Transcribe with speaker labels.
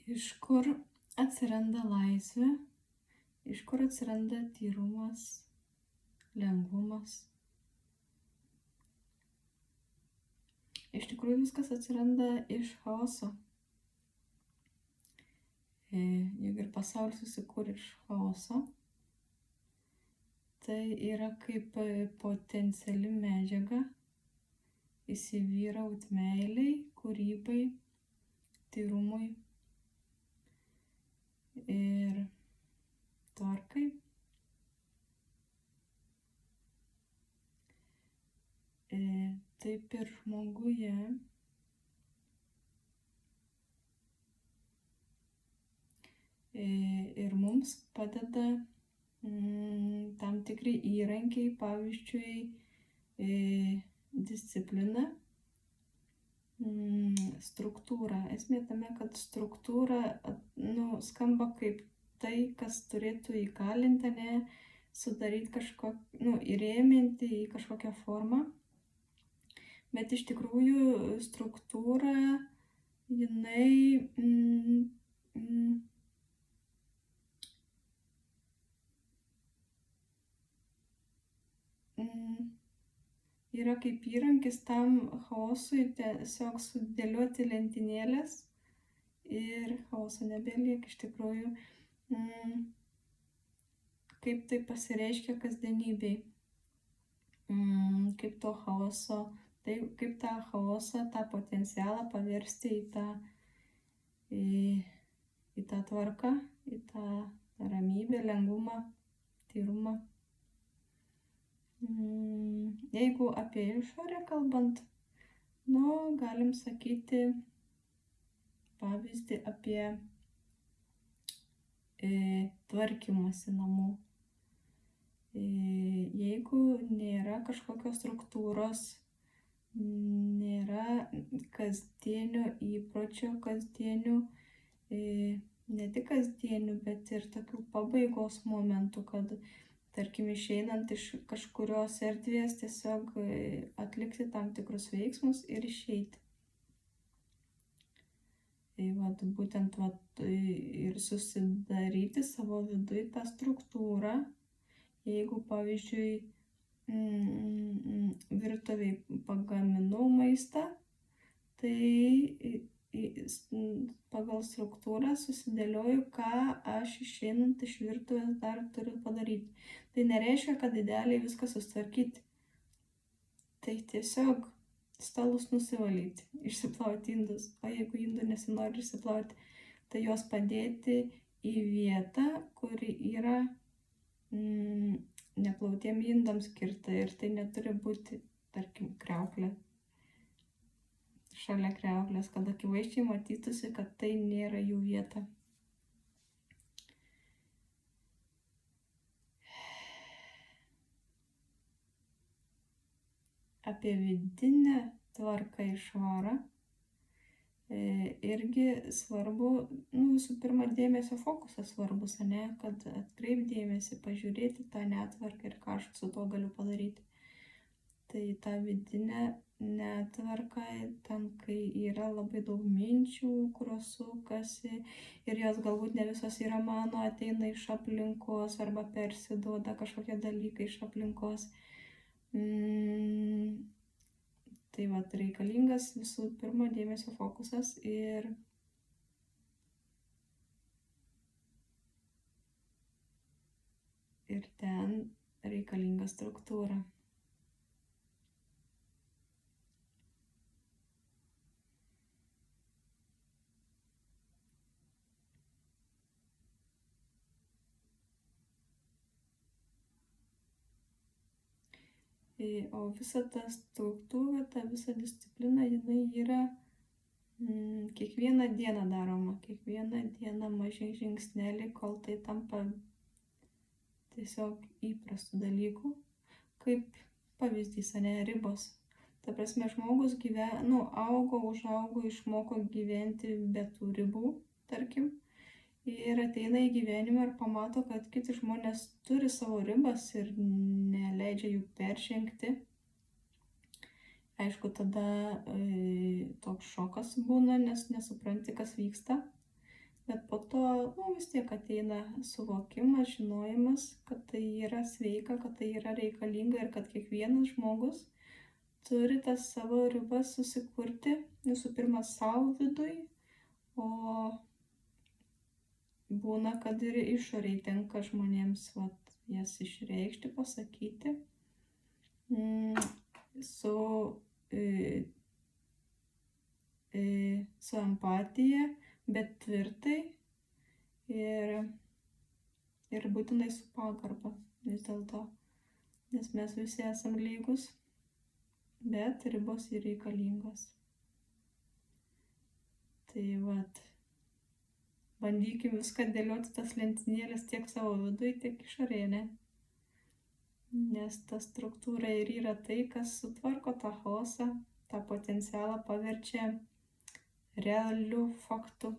Speaker 1: Iš kur atsiranda laisvė, iš kur atsiranda tyrumas, lengvumas. Iš tikrųjų viskas atsiranda iš chaoso. Juk ir pasaulis susikūrė iš chaoso. Tai yra kaip potenciali medžiaga įsivyraut meiliai, kūrybai, tyrumui ir tvarkai. Taip ir žmoguje ir mums padeda tam tikri įrankiai, pavyzdžiui, disciplina, struktūra. Esmė tame, kad struktūra skamba kaip tai, kas turėtų įkalinti, ne sudaryti įrėminti į kažkokią formą. Bet iš tikrųjų struktūra, jinai yra kaip įrankis tam chaosui tiesiog sudėlioti lentynėlės ir chaoso nebelieka. Iš tikrųjų, kaip tai pasireiškia kasdienybėj, kaip to chaoso, tai kaip tą chaosą, tą potencialą paversti į tą tvarką, į tą ramybę, lengvumą, tyrumą. Jeigu apie išorę kalbant, galim sakyti pavyzdį apie tvarkymąsi namų. Jeigu nėra kažkokios struktūros, nėra kasdienio įpročio, ne tik kasdienių, bet ir tokių pabaigos momentų, kad tarkim išeinant iš kažkurios erdvės tiesiog atlikti tam tikrus veiksmus ir išeiti. Tai būtent ir susidaryti savo viduje tą struktūrą. Jeigu pavyzdžiui virtuvėj pagaminau maistą, tai pagal struktūrą susidėlioju, ką aš išeinant iš virtuvės dar turiu padaryti. Tai nereiškia, kad idealiai viską sustvarkyti. Tai tiesiog stalus nusivalyti, išsiplauti indus. O jeigu indų nesinori išsiplauti, tai juos padėti į vietą, kuri yra neplautiem indams skirta. Ir tai neturi būti, tarkim, kriauklė. Šalia kriauklės, kad akivaizdžiai matytųsi, kad tai nėra jų vieta. Apie vidinę tvarką ir švarą irgi svarbu, visų pirma, dėmesio fokusas svarbus, kad atkreip dėmesį, pažiūrėti tą netvarką ir ką aš su tuo galiu padaryti. Tai tą vidinę netvarką, ten, kai yra labai daug minčių, kurios sukasi ir jos galbūt ne visos yra mano, ateina iš aplinkos arba persiduoda kažkokie dalykai iš aplinkos. Tai reikalingas visų pirma dėmesio fokusas ir ten reikalinga struktūra. O visa ta struktūra, ta visa disciplina, jinai yra kiekvieną dieną daroma, kiekvieną dieną maži žingsneliai, kol tai tampa tiesiog įprastų dalykų, kaip pavyzdys, ribos. Ta prasme, žmogus užaugo, išmoko gyventi be tų ribų, tarkim, ir ateina į gyvenimą ir pamato, kad kiti žmonės turi savo ribas ir neleidžia jų peržengti. Aišku, tada toks šokas būna, nes nesupranti, kas vyksta. bet po to, vis tiek ateina suvokimas, žinojimas, kad tai yra sveika, kad tai yra reikalinga ir kad kiekvienas žmogus turi tas savo ribas susikurti, visų pirma, savo viduj, o būna, kad ir išoriai tenka žmonėms jas išreikšti, pasakyti su empatija, bet tvirtai ir būtinai su pagarba vis dėlto, nes mes visi esam lygus, bet ribos yra reikalingos. Tai bandykim viską dėlioti tas lentynėles tiek savo vidui, tiek išorėje, ne? Nes ta struktūra ir yra tai, kas sutvarko tą chaosą, tą potencialą paverčia realiu faktu.